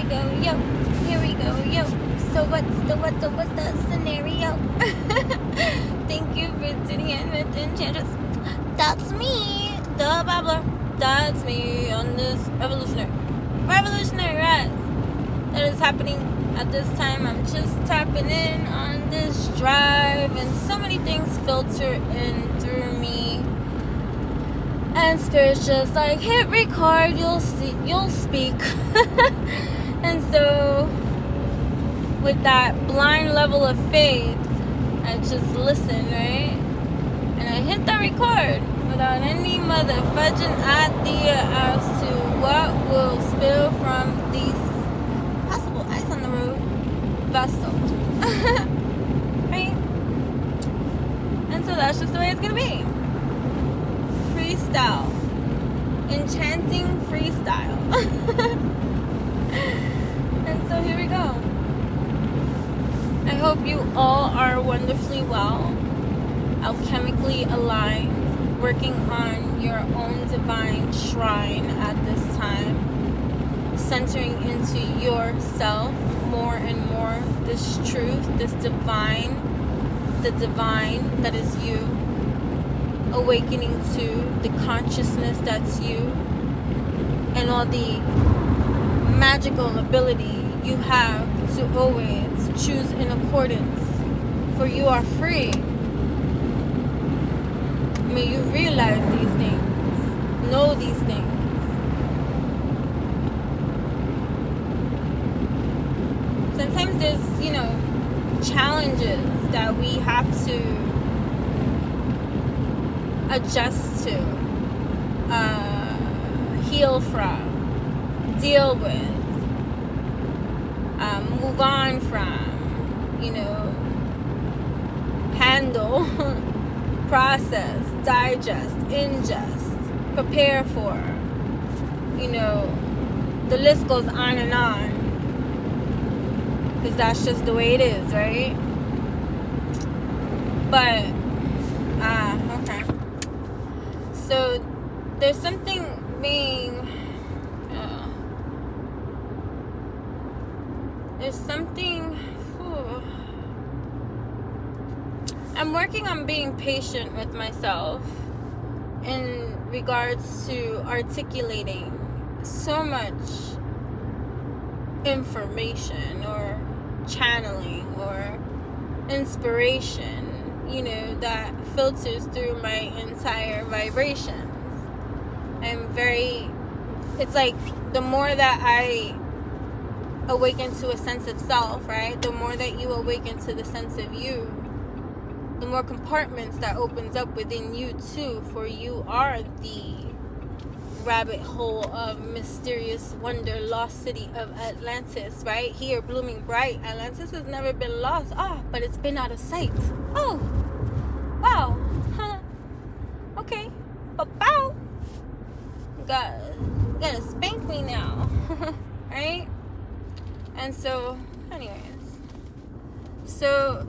go, yo. Here we go, yo. So what's the scenario? Thank you for tuning in with Enchantress. That's me, the babbler. That's me on this revolutionary rise that is happening at this time. I'm just tapping in on this drive, and so many things filter in through me. And Spirit's just like, hit record, you'll speak. And so, with that blind level of faith, I just listen, right? And I hit the record without any mother fudging idea as to what will spill from these possible ice on the road vessels. Right? And so that's just the way it's gonna be. Freestyle. Enchanting freestyle. And so here we go. I hope you all are wonderfully well, alchemically aligned, working on your own divine shrine at this time, centering into yourself more and more, this truth, this divine, the divine that is you, awakening to the consciousness that's you, and all the magical ability you have to always choose in accordance, for you are free. May you realize these things, know these things. Sometimes there's, challenges that we have to adjust to, heal from, deal with, move on from, handle, process, digest, ingest, prepare for, the list goes on and on, because that's just the way it is, right? But okay, so there's something being I'm working on being patient with myself in regards to articulating so much information or channeling or inspiration, that filters through my entire vibrations. It's like the more that I awaken to a sense of self, right? The more that you awaken to the sense of you, the more compartments that opens up within you too, for you are the rabbit hole of mysterious wonder, lost city of Atlantis, right here blooming bright. Atlantis has never been lost, but it's been out of sight. Oh, wow. Okay, bow. Gotta spank me now. Right? And so, anyways, so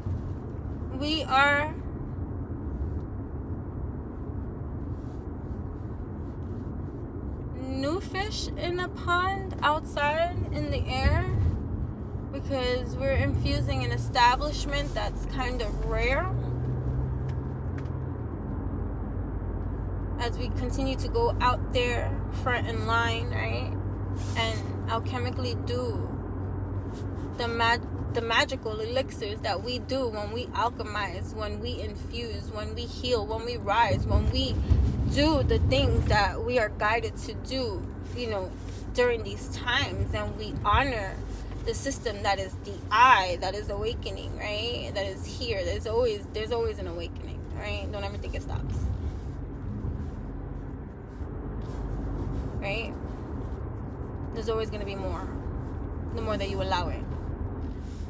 we are new fish in a pond outside in the air, because we're infusing an establishment that's kind of rare as we continue to go out there front in line, right? And alchemically do the magical elixirs that we do when we alchemize, when we infuse, when we heal, when we rise, when we do the things that we are guided to do, during these times, and we honor the system that is the I, that is awakening, right? That is here. There's always an awakening, right? Don't ever think it stops, right? There's always going to be more, the more that you allow it.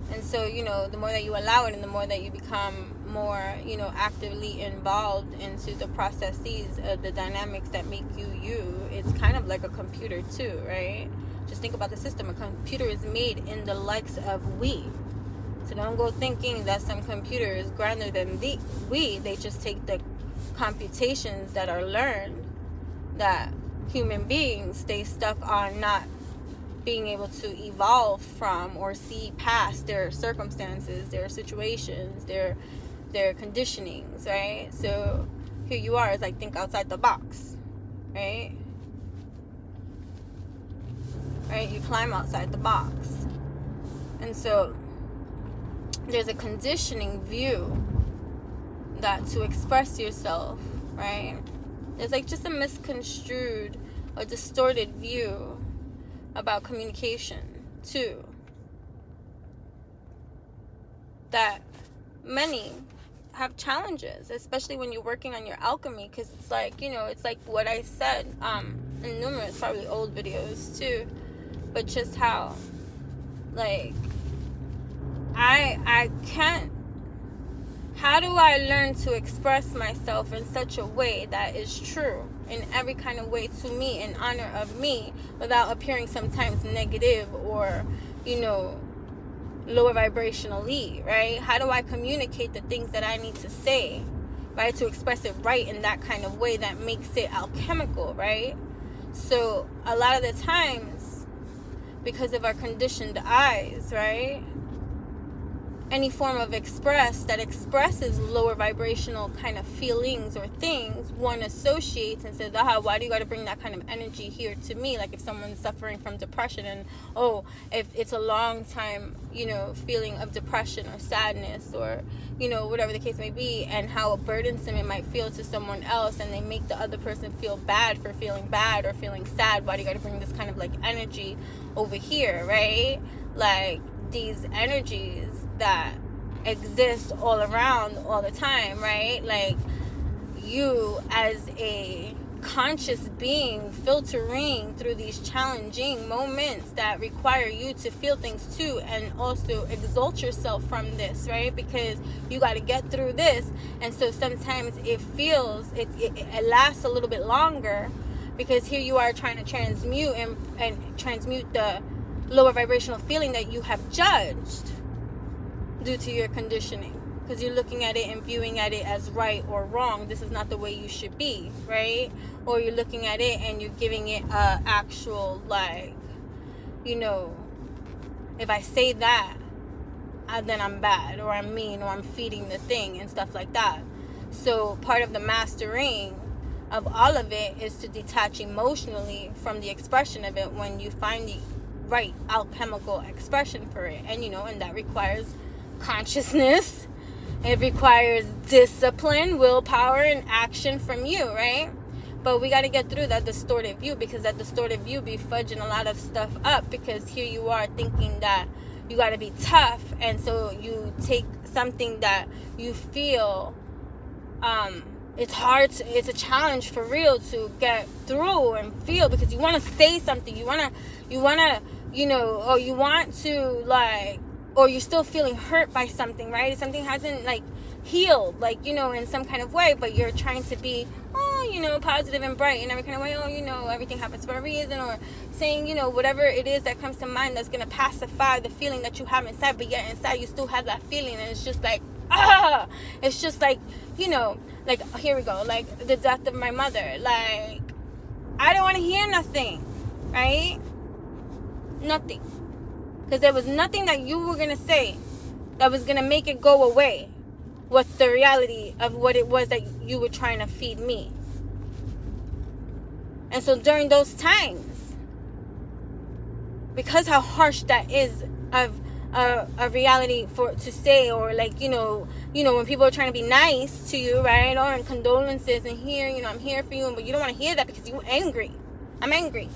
And so, the more that you allow it, and the more that you become more, actively involved into the processes of the dynamics that make you you, it's kind of like a computer too, right? Just think about the system. A computer is made in the likes of we. So don't go thinking that some computer is grander than we. They just take the computations that are learned, that human beings stay stuck on not being able to evolve from or see past their circumstances, their situations, their conditionings, right? So here you are, it's like, think outside the box, right? Right? You climb outside the box. And so there's a conditioning view that to express yourself, right? There's like just a misconstrued or distorted view about communication too, that many have challenges, especially when you're working on your alchemy, because it's like, you know, it's like what I said in numerous probably old videos too, but just how like I can't, how do I learn to express myself in such a way that is true in every kind of way to me, in honor of me, without appearing sometimes negative or, you know, lower vibrationally, right? How do I communicate the things that I need to say, right? To express it right in that kind of way that makes it alchemical, right? So a lot of the times, because of our conditioned eyes, right? Any form of express that expresses lower vibrational kind of feelings or things, one associates and says, why do you got to bring that kind of energy here to me? Like if someone's suffering from depression, and if it's a long time, you know, feeling of depression or sadness, or, you know, whatever the case may be, and how burdensome it might feel to someone else, and they make the other person feel bad for feeling bad or feeling sad. Why do you got to bring this kind of like energy over here, right? Like these energies that exist all around all the time, right? Like you as a conscious being filtering through these challenging moments that require you to feel things too, and also exalt yourself from this, right? Because you got to get through this, and so sometimes it feels it lasts a little bit longer, because here you are trying to transmute and transmute the lower vibrational feeling that you have judged due to your conditioning, because you're looking at it and viewing at it as right or wrong. This is not the way you should be, right? Or you're looking at it and you're giving it a actual, like, you know, if I say that, then I'm bad, or I'm mean, or I'm feeding the thing and stuff like that. So part of the mastering of all of it is to detach emotionally from the expression of it when you find the right alchemical expression for it. And, you know, and that requires consciousness. It requires discipline, willpower, and action from you, right? But we got to get through that distorted view, because that distorted view be fudging a lot of stuff up, because here you are thinking that you got to be tough, and so you take something that you feel it's hard to, it's a challenge for real to get through and feel, because you want to say something, you want to you know, or you want to, like, or you're still feeling hurt by something, right? Something hasn't, like, healed, like, you know, in some kind of way, but you're trying to be, you know, positive and bright in every kind of way. You know, everything happens for a reason, or saying, you know, whatever it is that comes to mind that's going to pacify the feeling that you have inside, but yet inside you still have that feeling, and it's just like, it's just like, you know, like, here we go, like the death of my mother. Like, I don't want to hear nothing, right? Nothing. Because there was nothing that you were going to say that was going to make it go away with the reality of what it was that you were trying to feed me. And so during those times, because how harsh that is of a reality for to say, or like, you know, when people are trying to be nice to you, right? Or in condolences and here, you know, I'm here for you, but you don't want to hear that because you're angry. I'm angry.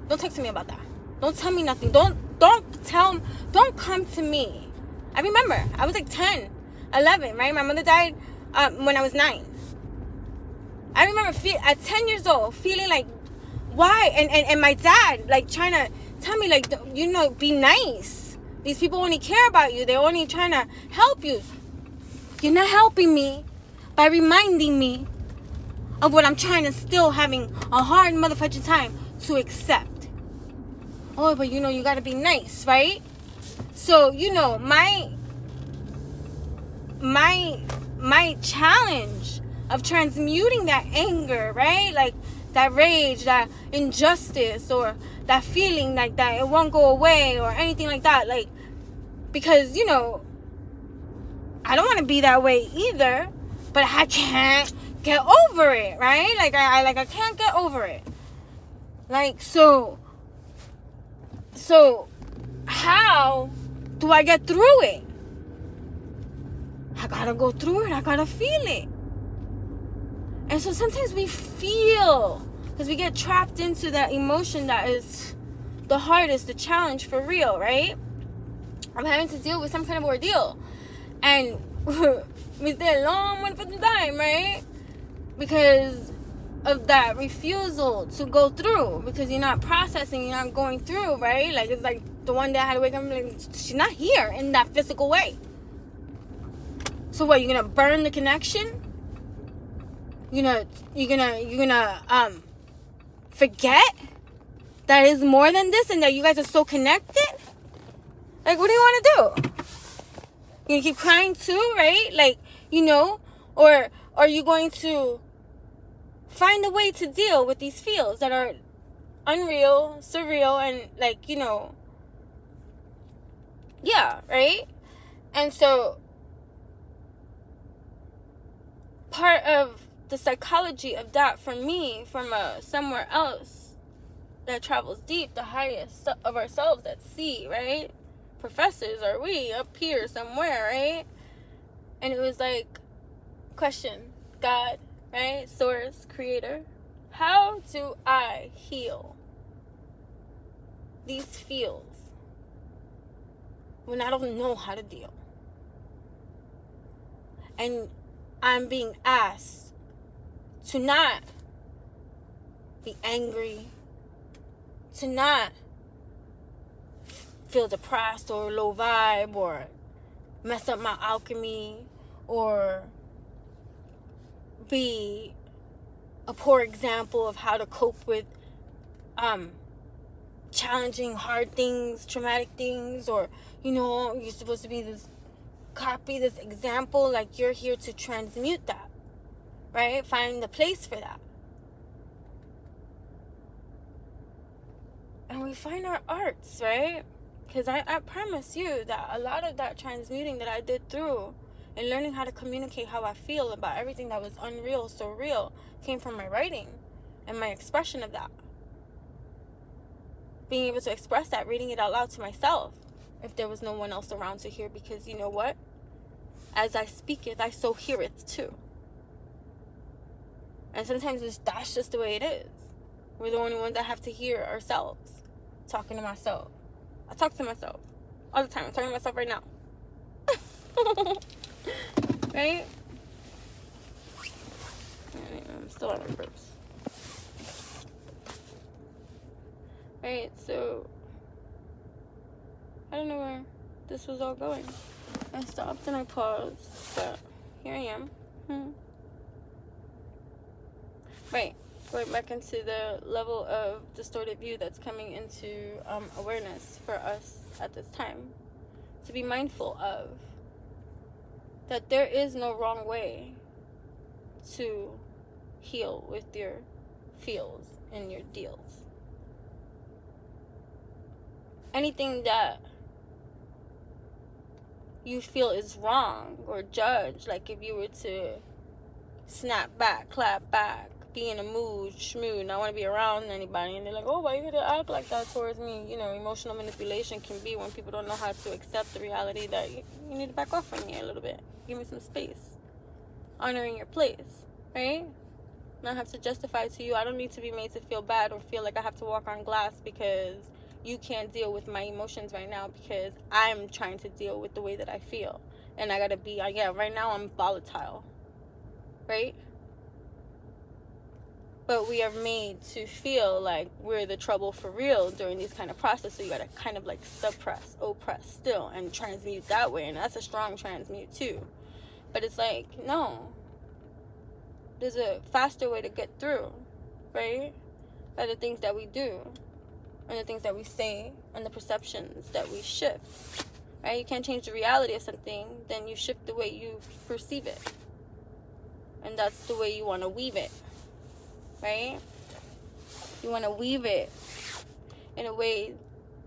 Don't talk to me about that. Don't tell me nothing. Don't come to me. I remember, I was like 10, 11, right? My mother died when I was 9. I remember at 10 years old feeling like, why? And my dad, like, trying to tell me, like, you know, be nice. These people only care about you. They're only trying to help you. You're not helping me by reminding me of what I'm trying to still having a hard motherfucking time to accept. Oh, but you know, you got to be nice, right? So, you know, my challenge of transmuting that anger, right? Like that rage, that injustice, or that feeling like that. It won't go away or anything like that. Like, because, you know, I don't want to be that way either, but I can't get over it, right? Like, I can't get over it. Like, so how do I get through it? I gotta go through it. I gotta feel it. And so sometimes we feel, because we get trapped into that emotion that is the hardest, the challenge for real, right? I'm having to deal with some kind of ordeal. And we stay a long one for the time, right? Because of that refusal to go through. Because you're not processing, you're not going through, right? Like, it's like the one day I had to wake up and be like, she's not here in that physical way. So what, you're gonna burn the connection? You're gonna forget that is more than this and that you guys are so connected? Like, what do you want to do? You're gonna keep crying too, right? Like, you know, or are you going to find a way to deal with these feels that are unreal, surreal, and like, you know, yeah, right? And so part of the psychology of that for me, from somewhere else that travels deep, the highest of ourselves at sea, right? Professors are we up here somewhere, right? And it was like, question, God, right? Source, creator, how do I heal these feels when I don't know how to deal? And I'm being asked to not be angry, to not feel depressed or low vibe or mess up my alchemy or be a poor example of how to cope with challenging, hard things, traumatic things, or, you know, you're supposed to be this copy, this example. Like, you're here to transmute that, right? Find the place for that. And we find our arts, right? Because I promise you that a lot of that transmuting that I did through and learning how to communicate how I feel about everything that was unreal, surreal, came from my writing and my expression of that. Being able to express that, reading it out loud to myself if there was no one else around to hear, because you know what? As I speak it, I so hear it too. And sometimes that's just the way it is. We're the only ones that have to hear ourselves. Talking to myself. I talk to myself all the time. I'm talking to myself right now. Right? I'm still on my purse. Right, so I don't know where this was all going. I stopped and I paused, but here I am. Right, going back into the level of distorted view that's coming into awareness for us at this time. To be mindful of that there is no wrong way to heal with your feels and your deals. Anything that you feel is wrong or judge, like if you were to snap back, clap back, be in a mood, schmood, not want to be around anybody, and they're like, oh, why you gotta act like that towards me? You know, emotional manipulation can be when people don't know how to accept the reality that you need to back off from me a little bit. Give me some space. Honoring your place, right? Not have to justify to you. I don't need to be made to feel bad or feel like I have to walk on glass because you can't deal with my emotions right now, because I'm trying to deal with the way that I feel. And I gotta be, right now I'm volatile, right? But we are made to feel like we're the trouble for real during these kind of processes. So you gotta kind of like suppress, oppress still, and transmute that way. And that's a strong transmute too. But it's like, no. There's a faster way to get through, right? By the things that we do, and the things that we say, and the perceptions that we shift, right? You can't change the reality of something, then you shift the way you perceive it. And that's the way you want to weave it, right? You want to weave it in a way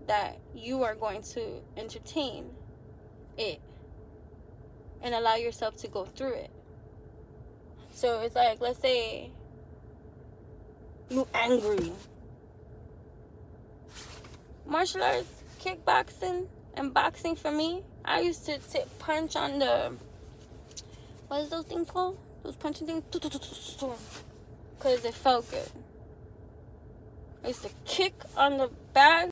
that you are going to entertain it and allow yourself to go through it. So it's like, let's say you angry. Martial arts, kickboxing, and boxing for me, I used to punch on the, what is those things called? Those punching things? Because it felt good. I used to kick on the bag